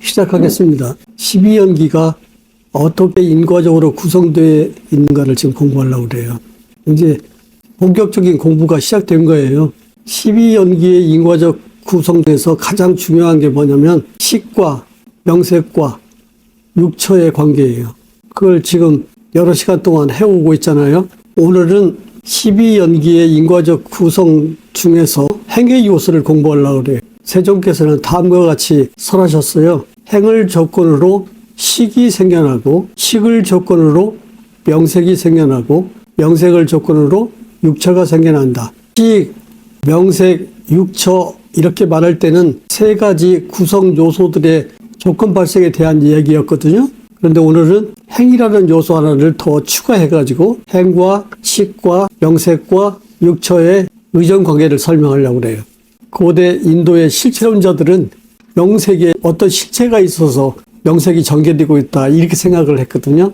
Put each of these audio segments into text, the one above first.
시작하겠습니다. 12연기가 어떻게 인과적으로 구성되어 있는가를 지금 공부하려고 그래요. 이제 본격적인 공부가 시작된 거예요. 12연기의 인과적 구성에서 가장 중요한 게 뭐냐면 식과 명색과 육처의 관계예요. 그걸 지금 여러 시간 동안 해오고 있잖아요. 오늘은 12연기의 인과적 구성 중에서 행의 요소를 공부하려고 그래요. 세종께서는 다음과 같이 설하셨어요. 행을 조건으로 식이 생겨나고, 식을 조건으로 명색이 생겨나고, 명색을 조건으로 육처가 생겨난다. 식, 명색, 육처 이렇게 말할 때는 세 가지 구성 요소들의 조건 발생에 대한 얘기였거든요. 그런데 오늘은 행이라는 요소 하나를 더 추가해가지고 행과 식과 명색과 육처의 의존 관계를 설명하려고 그래요. 고대 인도의 실체론자들은 명색에 어떤 실체가 있어서 명색이 전개되고 있다 이렇게 생각을 했거든요.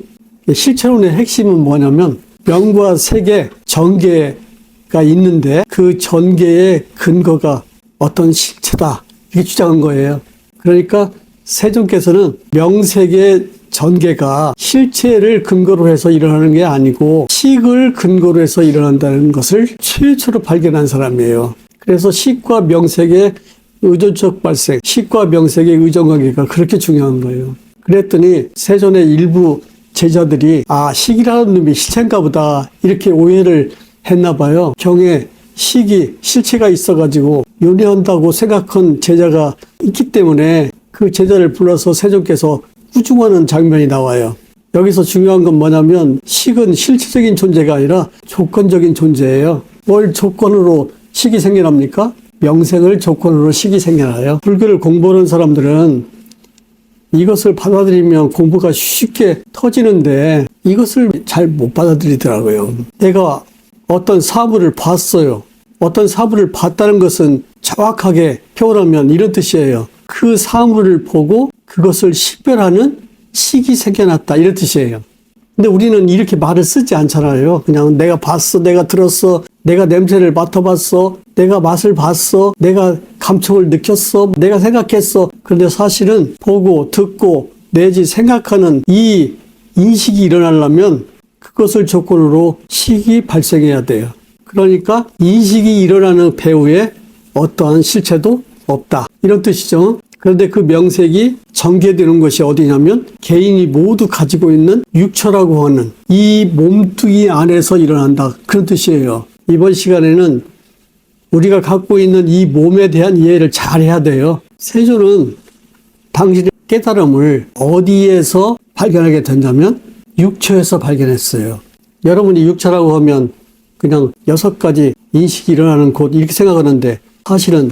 실체론의 핵심은 뭐냐면 명과 색의 전개가 있는데 그 전개의 근거가 어떤 실체다 이렇게 주장한 거예요. 그러니까 세종께서는 명색의 전개가 실체를 근거로 해서 일어나는 게 아니고 식을 근거로 해서 일어난다는 것을 최초로 발견한 사람이에요. 그래서 식과 명색의 의존적 발생, 식과 명색의 의존관계가 그렇게 중요한 거예요. 그랬더니 세존의 일부 제자들이 식이라는 놈이 실체인가 보다 이렇게 오해를 했나 봐요. 경에 식이 실체가 있어가지고 윤회한다고 생각한 제자가 있기 때문에 그 제자를 불러서 세종께서 꾸중하는 장면이 나와요. 여기서 중요한 건 뭐냐면 식은 실체적인 존재가 아니라 조건적인 존재예요. 뭘 조건으로 식이 생겨납니까? 명색을 조건으로 식이 생겨나요. 불교를 공부하는 사람들은 이것을 받아들이면 공부가 쉽게 터지는데 이것을 잘 못 받아들이더라고요. 내가 어떤 사물을 봤어요. 어떤 사물을 봤다는 것은 정확하게 표현하면 이런 뜻이에요. 그 사물을 보고 그것을 식별하는 식이 생겨났다 이런 뜻이에요. 근데 우리는 이렇게 말을 쓰지 않잖아요. 그냥 내가 봤어, 내가 들었어, 내가 냄새를 맡아봤어, 내가 맛을 봤어, 내가 감촉을 느꼈어, 내가 생각했어. 그런데 사실은 보고 듣고 내지 생각하는 이 인식이 일어나려면 그것을 조건으로 식이 발생해야 돼요. 그러니까 인식이 일어나는 배후에 어떠한 실체도 없다 이런 뜻이죠. 그런데 그 명색이 전개되는 것이 어디냐면 개인이 모두 가지고 있는 육처라고 하는 이 몸뚱이 안에서 일어난다 그런 뜻이에요. 이번 시간에는 우리가 갖고 있는 이 몸에 대한 이해를 잘 해야 돼요. 세조는 당신의 깨달음을 어디에서 발견하게 된다면 육처에서 발견했어요. 여러분이 육처라고 하면 그냥 6가지 인식이 일어나는 곳 이렇게 생각하는데 사실은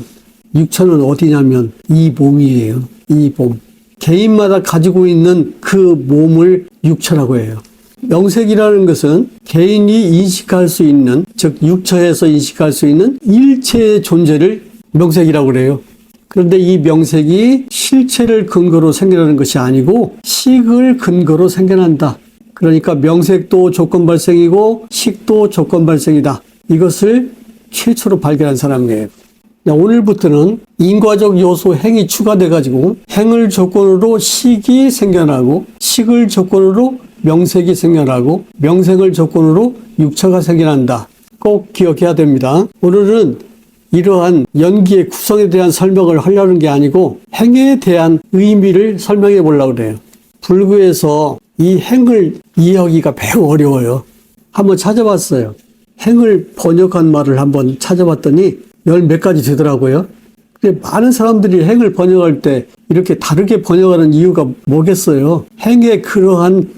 육처는 어디냐면 이 몸이에요. 이 몸. 개인마다 가지고 있는 그 몸을 육처라고 해요. 명색이라는 것은 개인이 인식할 수 있는, 즉 육처에서 인식할 수 있는 일체의 존재를 명색이라고 그래요. 그런데 이 명색이 실체를 근거로 생겨나는 것이 아니고 식을 근거로 생겨난다. 그러니까 명색도 조건 발생이고 식도 조건 발생이다. 이것을 최초로 발견한 사람이에요. 오늘부터는 인과적 요소 행이 추가돼가지고 행을 조건으로 식이 생겨나고 식을 조건으로 명색이 생겨나고 명색을 조건으로 육처가 생겨난다. 꼭 기억해야 됩니다. 오늘은 이러한 연기의 구성에 대한 설명을 하려는 게 아니고 행에 대한 의미를 설명해 보려고 그래요. 불교에서 이 행을 이해하기가 매우 어려워요. 한번 찾아봤어요. 행을 번역한 말을 한번 찾아봤더니 몇 가지 되더라고요. 많은 사람들이 행을 번역할 때 이렇게 다르게 번역하는 이유가 뭐겠어요? 행에 그러한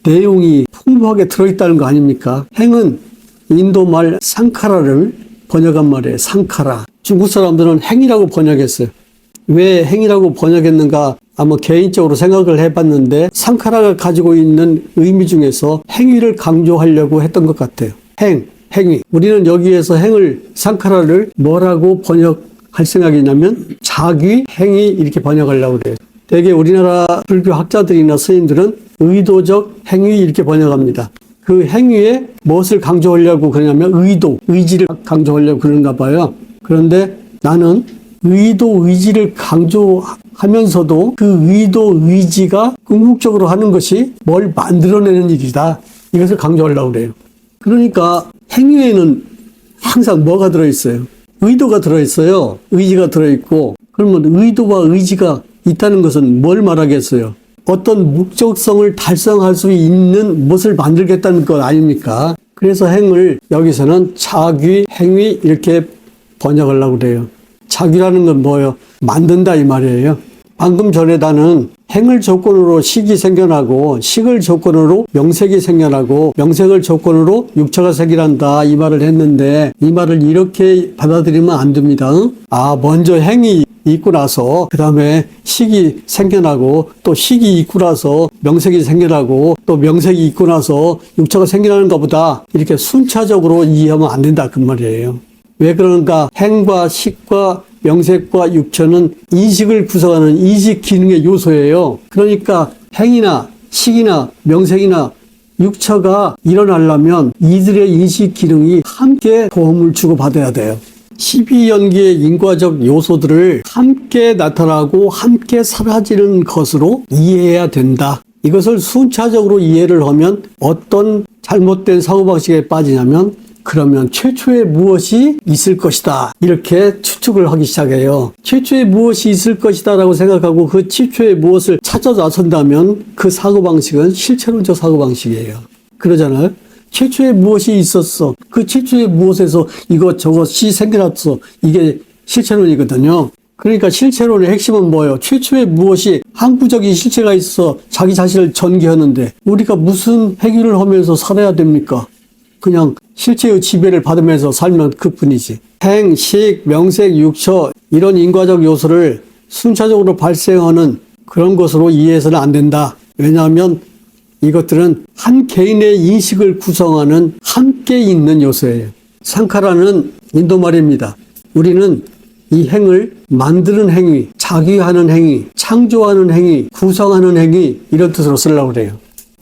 내용이 풍부하게 들어있다는 거 아닙니까? 행은 인도말 상카라를 번역한 말이에요. 상카라. 중국 사람들은 행이라고 번역했어요. 왜 행이라고 번역했는가? 아마 개인적으로 생각을 해봤는데 상카라가 가지고 있는 의미 중에서 행위를 강조하려고 했던 것 같아요. 행위. 우리는 여기에서 행을, 상카라를 뭐라고 번역할 생각이냐면 자귀, 행위 이렇게 번역하려고 그래요. 대개 우리나라 불교 학자들이나 스님들은 의도적 행위 이렇게 번역합니다. 그 행위에 무엇을 강조하려고 그러냐면 의지를 강조하려고 그런가 봐요. 그런데 나는 의지를 강조하는 하면서도 그 의도, 의지가 궁극적으로 하는 것이 뭘 만들어내는 일이다. 이것을 강조하려고 그래요. 그러니까 행위에는 항상 뭐가 들어있어요? 의도가 들어있어요. 의지가 들어있고, 그러면 의도와 의지가 있다는 것은 뭘 말하겠어요? 어떤 목적성을 달성할 수 있는 무엇을 만들겠다는 것 아닙니까? 그래서 행을 여기서는 자귀, 행위 이렇게 번역하려고 그래요. 자귀라는 건 뭐예요? 만든다 이 말이에요. 방금 전에 나는 행을 조건으로 식이 생겨나고 식을 조건으로 명색이 생겨나고 명색을 조건으로 육처가 생겨난다 이 말을 했는데 이 말을 이렇게 받아들이면 안 됩니다. 먼저 행이 있고 나서 그 다음에 식이 생겨나고 또 식이 있고 나서 명색이 생겨나고 또 명색이 있고 나서 육처가 생겨나는가 보다 이렇게 순차적으로 이해하면 안 된다 그 말이에요. 왜 그런가? 행과 식과 명색과 육처는 인식을 구성하는 인식 기능의 요소예요. 그러니까 행이나 식이나 명색이나 육처가 일어나려면 이들의 인식 기능이 함께 도움을 주고받아야 돼요. 12연기의 인과적 요소들을 함께 나타나고 함께 사라지는 것으로 이해해야 된다. 이것을 순차적으로 이해를 하면 어떤 잘못된 사고방식에 빠지냐면 그러면 최초에 무엇이 있을 것이다. 이렇게 추측을 하기 시작해요. 최초에 무엇이 있을 것이다 라고 생각하고 그 최초에 무엇을 찾아 나선다면 그 사고방식은 실체론적 사고방식이에요. 그러잖아요. 최초에 무엇이 있었어. 그 최초에 무엇에서 이것저것이 생겨났어. 이게 실체론이거든요. 그러니까 실체론의 핵심은 뭐예요? 최초에 무엇이 항구적인 실체가 있어 자기 자신을 전개하는데 우리가 무슨 행위를 하면서 살아야 됩니까? 그냥 실체의 지배를 받으면서 살면 그뿐이지. 행, 식, 명색, 육처 이런 인과적 요소를 순차적으로 발생하는 그런 것으로 이해해서는 안 된다. 왜냐하면 이것들은 한 개인의 인식을 구성하는 함께 있는 요소예요. 상카라는 인도 말입니다. 우리는 이 행을 만드는 행위, 자기하는 행위, 창조하는 행위, 구성하는 행위 이런 뜻으로 쓰려고 그래요.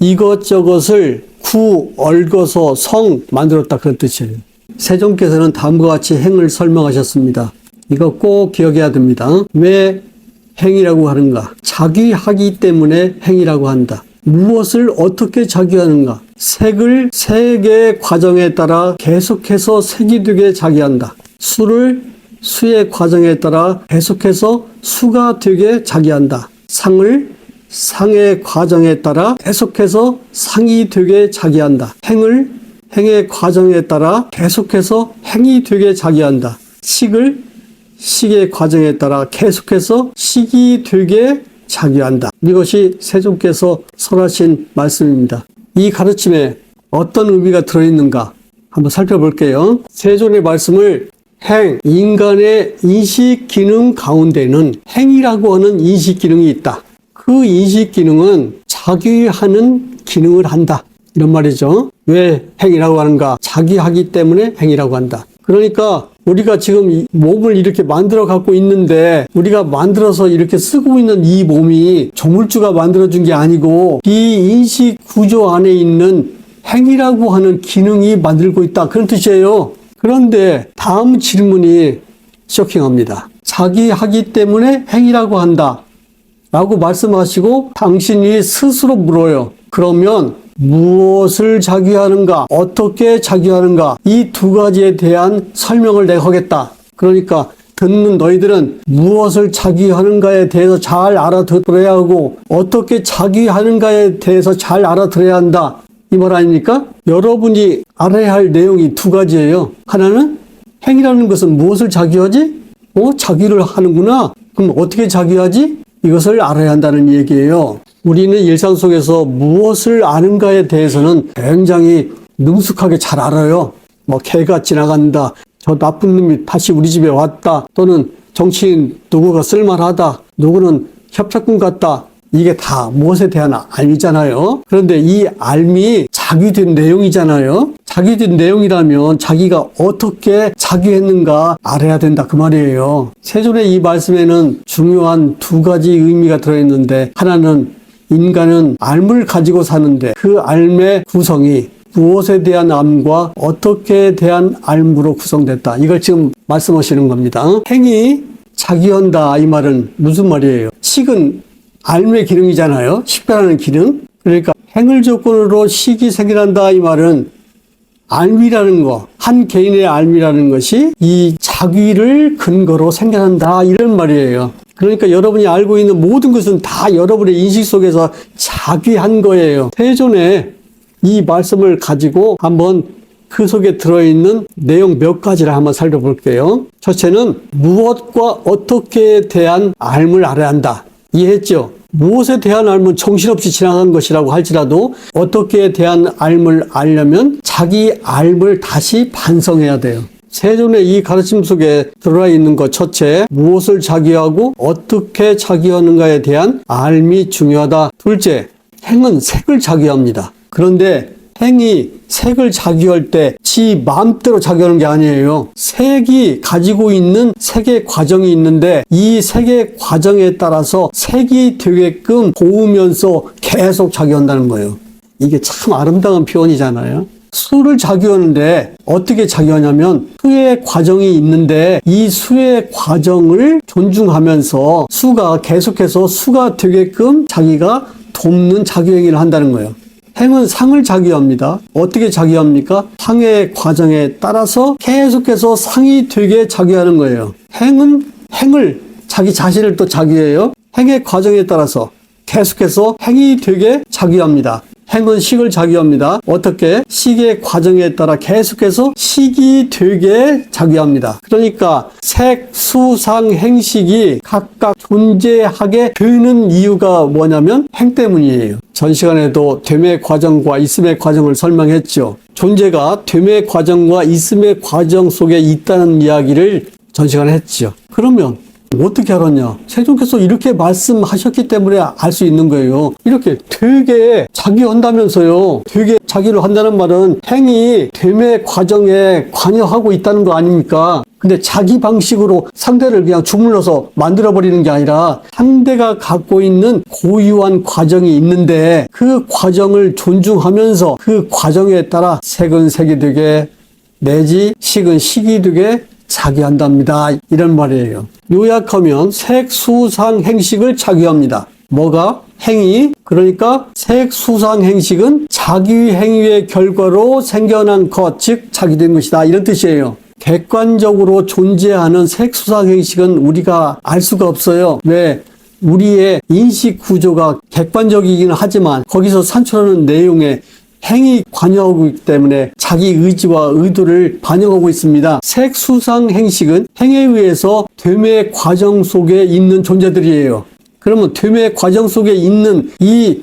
이것저것을 구, 얽어서 성 만들었다 그런 뜻이에요. 세종께서는 다음과 같이 행을 설명하셨습니다. 이거 꼭 기억해야 됩니다. 왜 행이라고 하는가? 자기하기 때문에 행이라고 한다. 무엇을 어떻게 자기하는가? 색을 색의 과정에 따라 계속해서 색이 되게 자기한다. 수를 수의 과정에 따라 계속해서 수가 되게 자기한다. 상을 상의 과정에 따라 계속해서 상이 되게 자기한다. 행을 행의 과정에 따라 계속해서 행이 되게 자기한다. 식을 식의 과정에 따라 계속해서 식이 되게 자기한다. 이것이 세종께서 설하신 말씀입니다. 이 가르침에 어떤 의미가 들어있는가 한번 살펴볼게요. 세존의 말씀을 행, 인간의 인식 기능 가운데는 행이라고 하는 인식 기능이 있다. 그 인식 기능은 자기하는 기능을 한다. 이런 말이죠. 왜 행이라고 하는가? 자기하기 때문에 행이라고 한다. 그러니까 우리가 지금 이 몸을 이렇게 만들어 갖고 있는데 우리가 만들어서 이렇게 쓰고 있는 이 몸이 조물주가 만들어준 게 아니고 이 인식 구조 안에 있는 행이라고 하는 기능이 만들고 있다. 그런 뜻이에요. 그런데 다음 질문이 쇼킹합니다. 자기하기 때문에 행이라고 한다. 라고 말씀하시고 당신이 스스로 물어요. 그러면 무엇을 자기하는가? 어떻게 자기하는가? 이 두 가지에 대한 설명을 내가 하겠다. 그러니까 듣는 너희들은 무엇을 자기하는가에 대해서 잘 알아들어야 하고 어떻게 자기하는가에 대해서 잘 알아들어야 한다. 이 말 아닙니까? 여러분이 알아야 할 내용이 두 가지예요. 하나는 행이라는 것은 무엇을 자기하지? 자기를 하는구나. 그럼 어떻게 자기하지? 이것을 알아야 한다는 얘기예요. 우리는 일상 속에서 무엇을 아는가에 대해서는 굉장히 능숙하게 잘 알아요. 개가 지나간다. 저 나쁜 놈이 다시 우리 집에 왔다. 또는 정치인 누구가 쓸만하다. 누구는 협착군 같다. 이게 다 무엇에 대한 알미잖아요. 그런데 이 알미 자기된 내용이잖아요. 자기된 내용이라면 자기가 어떻게 자기했는가 알아야 된다 그 말이에요. 세존의 이 말씀에는 중요한 두 가지 의미가 들어있는데 하나는 인간은 알을 가지고 사는데 그 알의 구성이 무엇에 대한 암과 어떻게 대한 알무로 구성됐다. 이걸 지금 말씀하시는 겁니다. 행이 자기한다 이 말은 무슨 말이에요? 식은 알의 기능이잖아요. 식별하는 기능. 그러니까 행을 조건으로 식이 생겨난다 이 말은 알미라는 거, 한 개인의 알미라는 것이 이 자기를 근거로 생겨난다 이런 말이에요. 그러니까 여러분이 알고 있는 모든 것은 다 여러분의 인식 속에서 자기한 거예요. 태존에 이 말씀을 가지고 한번 그 속에 들어있는 내용 몇 가지를 한번 살펴볼게요. 첫째는 무엇과 어떻게 대한 알을 알아야 한다. 이해했죠? 무엇에 대한 알면 정신없이 지나간 것이라고 할지라도 어떻게 대한 알을 알려면 자기 알을 다시 반성해야 돼요. 세존의 이 가르침 속에 들어가 있는 것 첫째, 무엇을 자기하고 어떻게 자기하는가에 대한 알미 중요하다. 둘째, 행은 색을 자기합니다. 그런데 행이 색을 자기할 때 지 마음대로 자기하는 게 아니에요. 색이 가지고 있는 색의 과정이 있는데 이 색의 과정에 따라서 색이 되게끔 보으면서 계속 자기한다는 거예요. 이게 참 아름다운 표현이잖아요. 수를 자기하는데 어떻게 자기하냐면 수의 과정이 있는데 이 수의 과정을 존중하면서 수가 계속해서 수가 되게끔 자기가 돕는 자기행위를 한다는 거예요. 행은 상을 자기합니다. 어떻게 자기합니까? 상의 과정에 따라서 계속해서 상이 되게 자기하는 거예요. 행은 행을 자기 자신을 또 자기해요. 행의 과정에 따라서 계속해서 행이 되게 자기합니다. 행은 식을 자기합니다. 어떻게? 식의 과정에 따라 계속해서 식이 되게 자기합니다. 그러니까 색, 수, 상, 행식이 각각 존재하게 되는 이유가 뭐냐면 행 때문이에요. 전 시간에도 됨의 과정과 있음의 과정을 설명했죠. 존재가 됨의 과정과 있음의 과정 속에 있다는 이야기를 전 시간에 했죠. 그러면 어떻게 알았냐? 세종께서 이렇게 말씀하셨기 때문에 알 수 있는 거예요. 이렇게 되게 자기한다면서요. 되게 자기를 한다는 말은 행이 됨의 과정에 관여하고 있다는 거 아닙니까? 근데 자기 방식으로 상대를 그냥 주물러서 만들어버리는 게 아니라 상대가 갖고 있는 고유한 과정이 있는데 그 과정을 존중하면서 그 과정에 따라 색은 색이 되게 내지 식은 식이 되게 자기한답니다. 이런 말이에요. 요약하면 색, 수, 상, 행식을 자기합니다. 뭐가? 행위. 그러니까 색, 수, 상, 행식은 자기 행위의 결과로 생겨난 것, 즉 자기된 것이다. 이런 뜻이에요. 객관적으로 존재하는 색, 수, 상, 행식은 우리가 알 수가 없어요. 왜? 우리의 인식 구조가 객관적이긴 하지만 거기서 산출하는 내용에 행이 관여하고 있기 때문에 자기 의지와 의도를 반영하고 있습니다. 색, 수, 상, 행식은 행에 의해서 됨의 과정 속에 있는 존재들이에요. 그러면 됨의 과정 속에 있는 이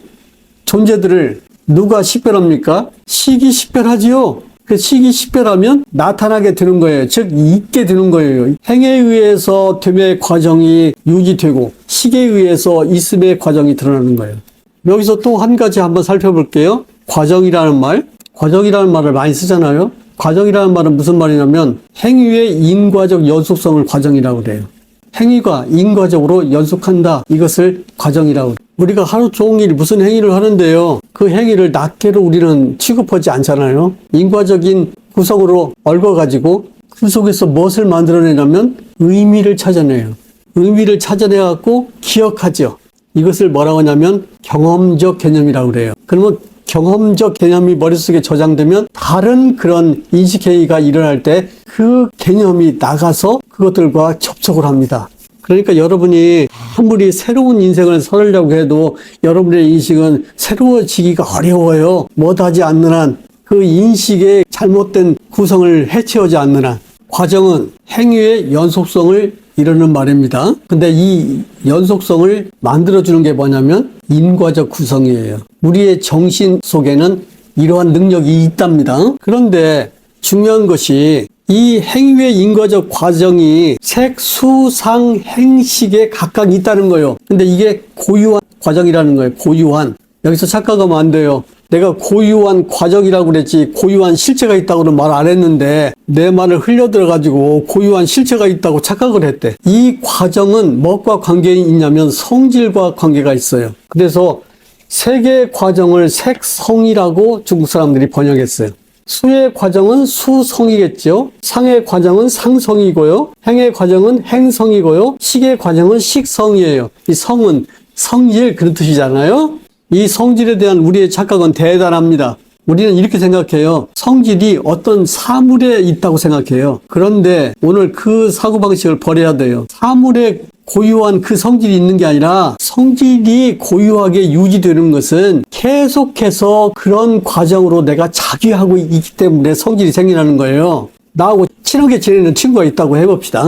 존재들을 누가 식별합니까? 식이 식별하지요. 그 식이 식별하면 나타나게 되는 거예요. 즉 있게 되는 거예요. 행에 의해서 됨의 과정이 유지되고 식에 의해서 있음의 과정이 드러나는 거예요. 여기서 또 한 가지 한번 살펴볼게요. 과정이라는 말을 많이 쓰잖아요. 과정이라는 말은 무슨 말이냐면 행위의 인과적 연속성을 과정이라고 그래요. 행위가 인과적으로 연속한다. 이것을 과정이라고 해요. 우리가 하루 종일 무슨 행위를 하는데요. 그 행위를 낱개로 우리는 취급하지 않잖아요. 인과적인 구성으로 얽어가지고 그 속에서 무엇을 만들어내냐면 의미를 찾아내요. 의미를 찾아내갖고 기억하죠. 이것을 뭐라고 하냐면 경험적 개념이라고 그래요. 그러면 경험적 개념이 머릿속에 저장되면 다른 그런 인식행위가 일어날 때 그 개념이 나가서 그것들과 접촉을 합니다. 그러니까 여러분이 아무리 새로운 인생을 살려고 해도 여러분의 인식은 새로워지기가 어려워요. 못하지 않는 한, 그 인식의 잘못된 구성을 해치우지 않는 한. 과정은 행위의 연속성을 이루는 말입니다. 근데 이 연속성을 만들어주는 게 뭐냐면 인과적 구성이에요. 우리의 정신 속에는 이러한 능력이 있답니다. 그런데 중요한 것이 이 행위의 인과적 과정이 색, 수, 상, 행식에 각각 있다는 거예요. 근데 이게 고유한 과정이라는 거예요. 고유한. 여기서 착각하면 안 돼요. 내가 고유한 과정이라고 그랬지 고유한 실체가 있다고는 말 안 했는데 내 말을 흘려들어가지고 고유한 실체가 있다고 착각을 했대. 이 과정은 무엇과 관계가 있냐면 성질과 관계가 있어요. 그래서 색의 과정을 색성이라고 중국 사람들이 번역했어요. 수의 과정은 수성이겠죠. 상의 과정은 상성이고요. 행의 과정은 행성이고요. 식의 과정은 식성이에요. 이 성은 성질 그런 뜻이잖아요. 이 성질에 대한 우리의 착각은 대단합니다. 우리는 이렇게 생각해요. 성질이 어떤 사물에 있다고 생각해요. 그런데 오늘 그 사고방식을 버려야 돼요. 사물에 고유한 그 성질이 있는 게 아니라 성질이 고유하게 유지되는 것은 계속해서 그런 과정으로 내가 자기하고 있기 때문에 성질이 생기는 거예요. 나하고 친하게 지내는 친구가 있다고 해봅시다.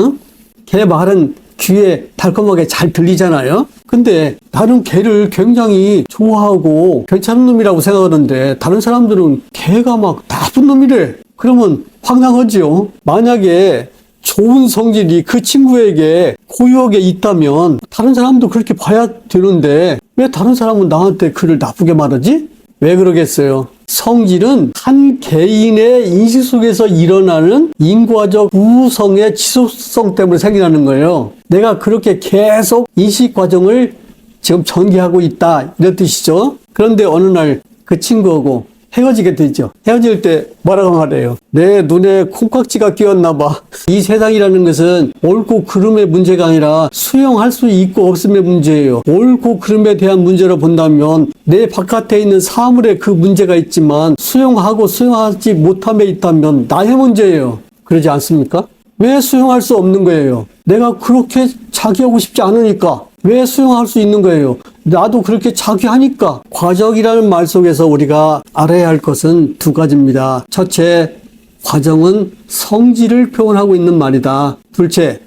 걔 말은 귀에 달콤하게 잘 들리잖아요. 근데 나는 걔를 굉장히 좋아하고 괜찮은 놈이라고 생각하는데 다른 사람들은 걔가 막 나쁜 놈이래. 그러면 황당하지요. 만약에 좋은 성질이 그 친구에게 고유하게 있다면 다른 사람도 그렇게 봐야 되는데 왜 다른 사람은 나한테 그를 나쁘게 말하지? 왜 그러겠어요? 성질은 한 개인의 인식 속에서 일어나는 인과적 구성의 지속성 때문에 생기는 거예요. 내가 그렇게 계속 인식 과정을 지금 전개하고 있다 이런 뜻이죠. 그런데 어느 날 그 친구하고 헤어지게 되죠. 헤어질 때 뭐라고 말해요? 내 눈에 콩깍지가 끼었나 봐. 이 세상이라는 것은 옳고 그름의 문제가 아니라 수용할 수 있고 없음의 문제예요. 옳고 그름에 대한 문제로 본다면 내 바깥에 있는 사물에 그 문제가 있지만 수용하고 수용하지 못함에 있다면 나의 문제예요. 그러지 않습니까? 왜 수용할 수 없는 거예요? 내가 그렇게 자기하고 싶지 않으니까. 왜 수용할 수 있는 거예요? 나도 그렇게 자기하니까. 과정이라는 말 속에서 우리가 알아야 할 것은 두 가지입니다. 첫째, 과정은 성질을 표현하고 있는 말이다. 둘째,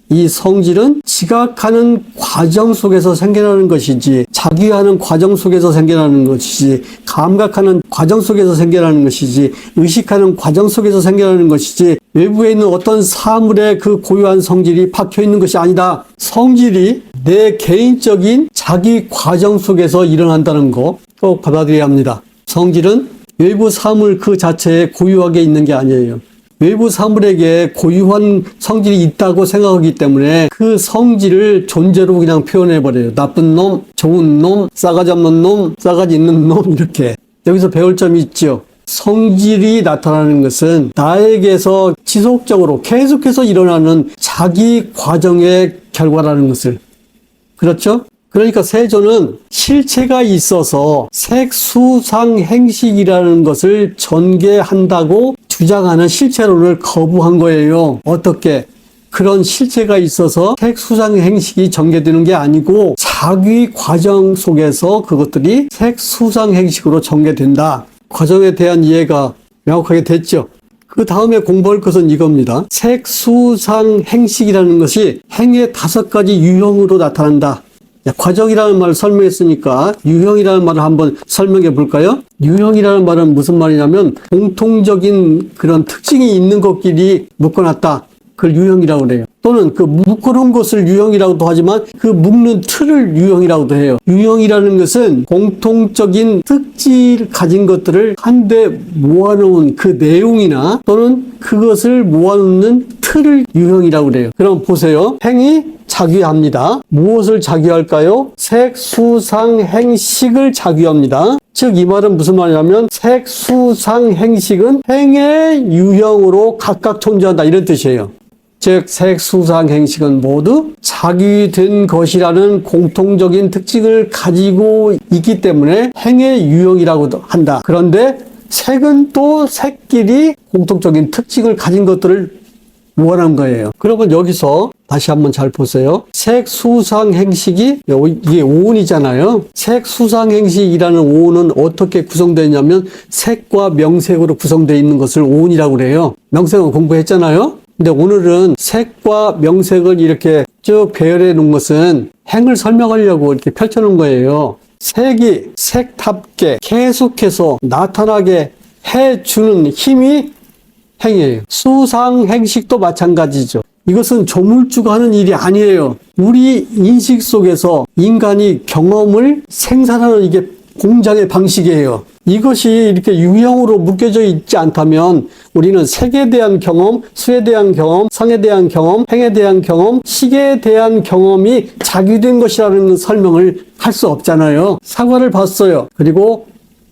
이 성질은 지각하는 과정 속에서 생겨나는 것이지, 자기하는 과정 속에서 생겨나는 것이지, 감각하는 과정 속에서 생겨나는 것이지, 의식하는 과정 속에서 생겨나는 것이지, 외부에 있는 어떤 사물의 그 고유한 성질이 박혀 있는 것이 아니다. 성질이 내 개인적인 자기 과정 속에서 일어난다는 거 꼭 받아들여야 합니다. 성질은 외부 사물 그 자체에 고유하게 있는 게 아니에요. 외부 사물에게 고유한 성질이 있다고 생각하기 때문에 그 성질을 존재로 그냥 표현해버려요. 나쁜 놈, 좋은 놈, 싸가지 없는 놈, 싸가지 있는 놈 이렇게. 여기서 배울 점이 있죠. 성질이 나타나는 것은 나에게서 지속적으로 계속해서 일어나는 자기 과정의 결과라는 것을. 그렇죠? 그러니까 세조는 실체가 있어서 색수상행식이라는 것을 전개한다고 주장하는 실체론을 거부한 거예요. 어떻게? 그런 실체가 있어서 색수상행식이 전개되는 게 아니고 자기 과정 속에서 그것들이 색수상행식으로 전개된다. 과정에 대한 이해가 명확하게 됐죠. 그 다음에 공부할 것은 이겁니다. 색수상행식이라는 것이 행의 5가지 유형으로 나타난다. 과정이라는 말을 설명했으니까 유형이라는 말을 한번 설명해 볼까요? 유형이라는 말은 무슨 말이냐면 공통적인 그런 특징이 있는 것끼리 묶어놨다. 그걸 유형이라고 그래요. 또는 그 묶어놓은 것을 유형이라고도 하지만 그 묶는 틀을 유형이라고도 해요. 유형이라는 것은 공통적인 특질을 가진 것들을 한데 모아놓은 그 내용이나 또는 그것을 모아놓는 틀을 유형이라고 그래요. 그럼 보세요. 행이 자귀합니다. 무엇을 자귀할까요? 색, 수, 상, 행식을 자귀합니다. 즉 이 말은 무슨 말이냐면 색, 수, 상, 행식은 행의 유형으로 각각 존재한다 이런 뜻이에요. 즉 색, 수, 상, 행식은 모두 자귀된 것이라는 공통적인 특징을 가지고 있기 때문에 행의 유형이라고도 한다. 그런데 색은 또 색끼리 공통적인 특징을 가진 것들을 모아놓은 거예요. 그러면 여기서 다시 한번 잘 보세요. 색수상행식이 이게 오운이잖아요. 색수상행식이라는 오운은 어떻게 구성되냐면 색과 명색으로 구성되어 있는 것을 오운이라고 그래요. 명색은 공부했잖아요. 근데 오늘은 색과 명색을 이렇게 쭉 배열해 놓은 것은 행을 설명하려고 이렇게 펼쳐 놓은 거예요. 색이 색답게 계속해서 나타나게 해주는 힘이 행이에요. 수상행식도 마찬가지죠. 이것은 조물주가 하는 일이 아니에요. 우리 인식 속에서 인간이 경험을 생산하는 이게 공장의 방식이에요. 이것이 이렇게 유형으로 묶여져 있지 않다면 우리는 색에 대한 경험, 수에 대한 경험, 상에 대한 경험, 행에 대한 경험, 식에 대한 경험이 자기된 것이라는 설명을 할 수 없잖아요. 사과를 봤어요. 그리고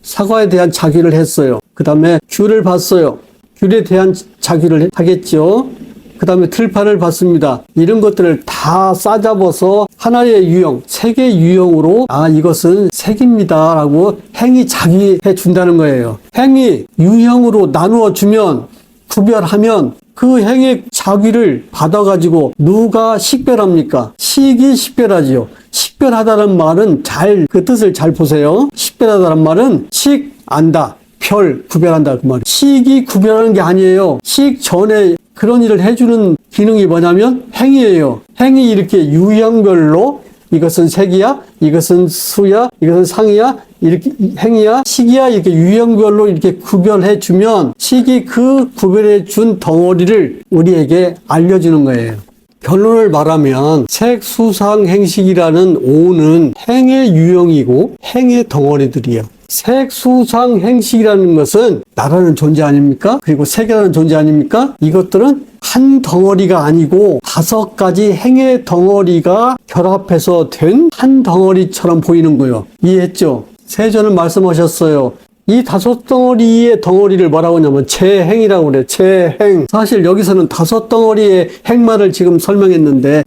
사과에 대한 자기를 했어요. 그 다음에 귤을 봤어요. 귤에 대한 자기를 하겠죠. 그 다음에 들판을 봤습니다. 이런 것들을 다 싸잡아서 하나의 유형, 색의 유형으로 이것은 색입니다 라고 행이 자기해 준다는 거예요. 행이 유형으로 나누어 주면, 구별하면 그 행의 자기를 받아가지고 누가 식별합니까? 식이 식별하지요. 식별하다는 말은 그 뜻을 잘 보세요. 식별하다는 말은 식, 안다, 별, 구별한다 그 말이에요. 식이 구별하는 게 아니에요. 식 전에 그런 일을 해주는 기능이 뭐냐면 행이에요. 행이 이렇게 유형별로 이것은 색이야, 이것은 수야, 이것은 상이야, 이렇게 행이야, 식이야 이렇게 유형별로 이렇게 구별해 주면 식이 그 구별해 준 덩어리를 우리에게 알려주는 거예요. 결론을 말하면 색, 수, 상, 행식이라는 5는 행의 유형이고 행의 덩어리들이에요. 색, 수, 상, 행식이라는 것은 나라는 존재 아닙니까? 그리고 색이라는 존재 아닙니까? 이것들은 한 덩어리가 아니고 5가지 행의 덩어리가 결합해서 된 한 덩어리처럼 보이는 거예요. 이해했죠? 세존은 말씀하셨어요. 이 5덩어리의 덩어리를 뭐라고 하냐면 재행이라고 그래요. 재행. 사실 여기서는 5덩어리의 행말을 지금 설명했는데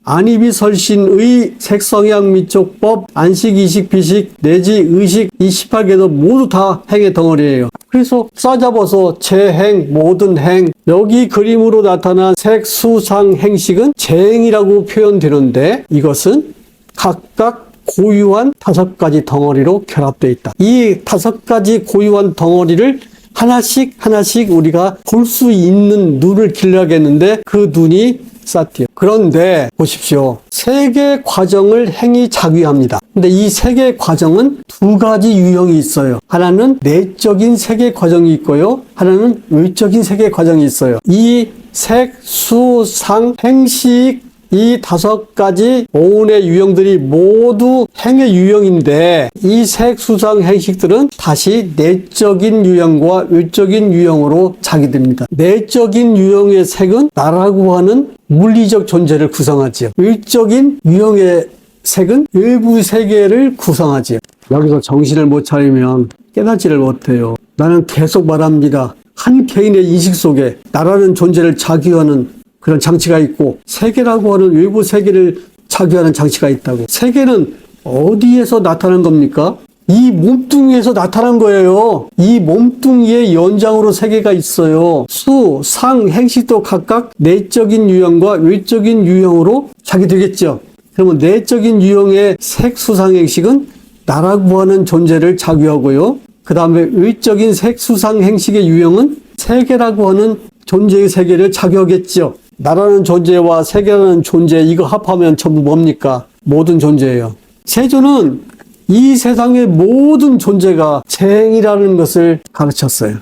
안이비설신의 색성향 미촉법, 안식, 이식, 비식, 내지 의식 이 18개도 모두 다 행의 덩어리예요. 그래서 싸잡아서 재행, 모든 행, 여기 그림으로 나타난 색, 수, 상, 행식은 재행이라고 표현되는데 이것은 각각 고유한 5가지 덩어리로 결합되어 있다. 이 5가지 고유한 덩어리를 하나씩 우리가 볼 수 있는 눈을 길러야겠는데 그 눈이 사티요. 그런데 보십시오. 세계 과정을 행이 자귀합니다. 근데 이 세계 과정은 2가지 유형이 있어요. 하나는 내적인 세계 과정이 있고요. 하나는 외적인 세계 과정이 있어요. 이 색, 수, 상, 행식 이 5가지 오운의 유형들이 모두 행의 유형인데 이 색, 수상, 행식들은 다시 내적인 유형과 외적인 유형으로 자기됩니다. 내적인 유형의 색은 나라고 하는 물리적 존재를 구성하지요. 외적인 유형의 색은 외부 세계를 구성하지요. 여기서 정신을 못 차리면 깨닫지를 못해요. 나는 계속 말합니다. 한 개인의 인식 속에 나라는 존재를 자기하는 그런 장치가 있고 세계라고 하는 외부 세계를 자기하는 장치가 있다고. 세계는 어디에서 나타난 겁니까? 이 몸뚱이에서 나타난 거예요. 이 몸뚱이의 연장으로 세계가 있어요. 수, 상, 행식도 각각 내적인 유형과 외적인 유형으로 자기되겠죠. 그러면 내적인 유형의 색, 수, 상, 행식은 나라고 하는 존재를 자기하고요. 그 다음에 외적인 색, 수, 상, 행식의 유형은 세계라고 하는 존재의 세계를 자기하겠죠. 나라는 존재와 세계라는 존재 이거 합하면 전부 뭡니까? 모든 존재예요. 세존은 이 세상의 모든 존재가 재행이라는 것을 가르쳤어요.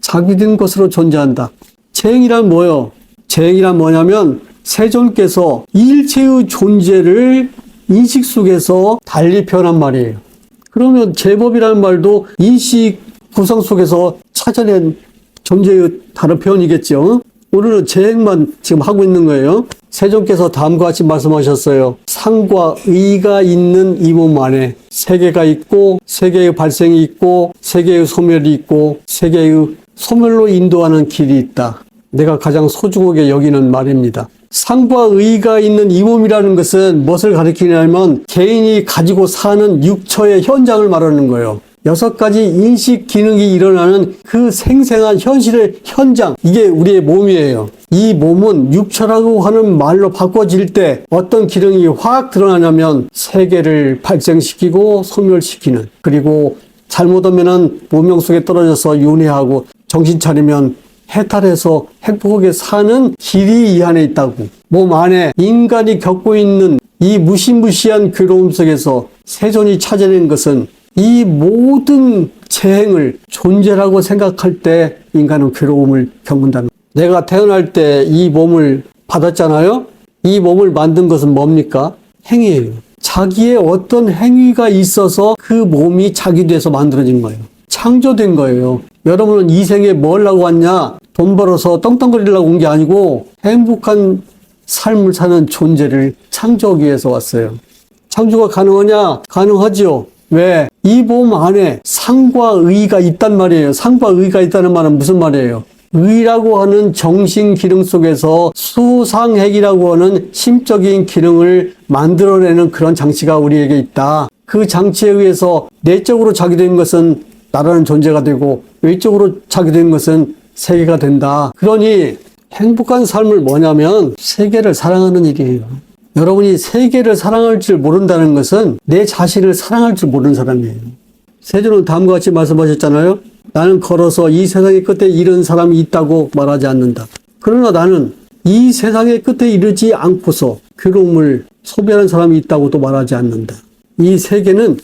자기된 것으로 존재한다. 재행이란 뭐예요? 재행이란 뭐냐면 세존께서 일체의 존재를 인식 속에서 달리 표현한 말이에요. 그러면 제법이라는 말도 인식 구성 속에서 찾아낸 존재의 다른 표현이겠죠. 오늘은 재행만 지금 하고 있는 거예요. 세존께서 다음과 같이 말씀하셨어요. 상과 의가 있는 이 몸 안에 세계가 있고 세계의 발생이 있고 세계의 소멸이 있고 세계의 소멸로 인도하는 길이 있다. 내가 가장 소중하게 여기는 말입니다. 상과 의가 있는 이 몸이라는 것은 무엇을 가리키냐면 개인이 가지고 사는 육처의 현장을 말하는 거예요. 6가지 인식 기능이 일어나는 그 생생한 현실의 현장, 이게 우리의 몸이에요. 이 몸은 육처라고 하는 말로 바꿔질 때 어떤 기능이 확 드러나냐면 세계를 발생시키고 소멸시키는, 그리고 잘못하면은 무명 속에 떨어져서 윤회하고 정신 차리면 해탈해서 행복하게 사는 길이 이 안에 있다고. 몸 안에 인간이 겪고 있는 이 무시무시한 괴로움 속에서 세존이 찾아낸 것은 이 모든 재행을 존재라고 생각할 때 인간은 괴로움을 겪는다는 거예요. 내가 태어날 때 이 몸을 받았잖아요. 이 몸을 만든 것은 뭡니까? 행위예요. 자기의 어떤 행위가 있어서 그 몸이 자기 돼서 만들어진 거예요. 창조된 거예요. 여러분은 이 생에 뭘 하고 왔냐? 돈 벌어서 떵떵거리려고 온 게 아니고 행복한 삶을 사는 존재를 창조하기 위해서 왔어요. 창조가 가능하냐? 가능하지요. 왜? 이 몸 안에 상과 의가 있단 말이에요. 상과 의가 있다는 말은 무슨 말이에요? 의라고 하는 정신 기능 속에서 수상핵이라고 하는 심적인 기능을 만들어내는 그런 장치가 우리에게 있다. 그 장치에 의해서 내적으로 작용되는 것은 나라는 존재가 되고 외적으로 작용되는 것은 세계가 된다. 그러니 행복한 삶을 뭐냐면 세계를 사랑하는 일이에요. 여러분이 세계를 사랑할 줄 모른다는 것은 내 자신을 사랑할 줄 모르는 사람이에요. 세존은 다음과 같이 말씀하셨잖아요. 나는 걸어서 이 세상의 끝에 이른 사람이 있다고 말하지 않는다. 그러나 나는 이 세상의 끝에 이르지 않고서 괴로움을 소비하는 사람이 있다고도 말하지 않는다. 이 세계는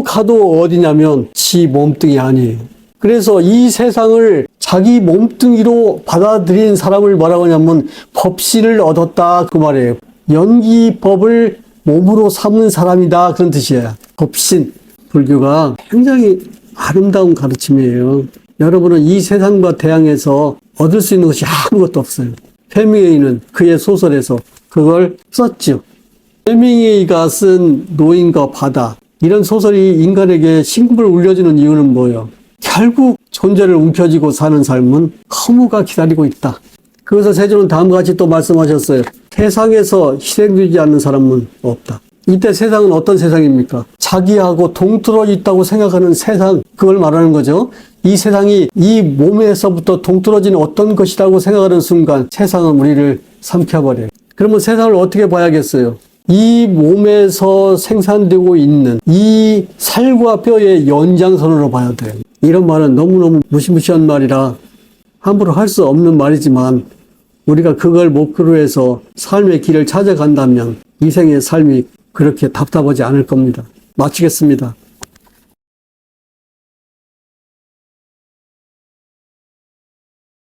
가도 어디냐면 지 몸뚱이 아니에요. 그래서 이 세상을 자기 몸뚱이로 받아들인 사람을 뭐라고 하냐면 법신을 얻었다 그 말이에요. 연기법을 몸으로 삼는 사람이다 그런 뜻이에요. 법신. 불교가 굉장히 아름다운 가르침이에요. 여러분은 이 세상과 대항해서 얻을 수 있는 것이 아무것도 없어요. 해밍웨이는 그의 소설에서 그걸 썼죠. 해밍웨이가 쓴 노인과 바다 이런 소설이 인간에게 심금을 울려주는 이유는 뭐예요? 결국 존재를 움켜쥐고 사는 삶은 허무가 기다리고 있다. 그래서 세존은 다음과 같이 또 말씀하셨어요. 세상에서 희생되지 않는 사람은 없다. 이때 세상은 어떤 세상입니까? 자기하고 동떨어져 있다고 생각하는 세상, 그걸 말하는 거죠. 이 세상이 이 몸에서부터 동떨어진 어떤 것이라고 생각하는 순간 세상은 우리를 삼켜버려요. 그러면 세상을 어떻게 봐야겠어요? 이 몸에서 생산되고 있는 이 살과 뼈의 연장선으로 봐야 돼요. 이런 말은 너무너무 무시무시한 말이라 함부로 할 수 없는 말이지만 우리가 그걸 목표로 해서 삶의 길을 찾아간다면 이 생의 삶이 그렇게 답답하지 않을 겁니다. 마치겠습니다.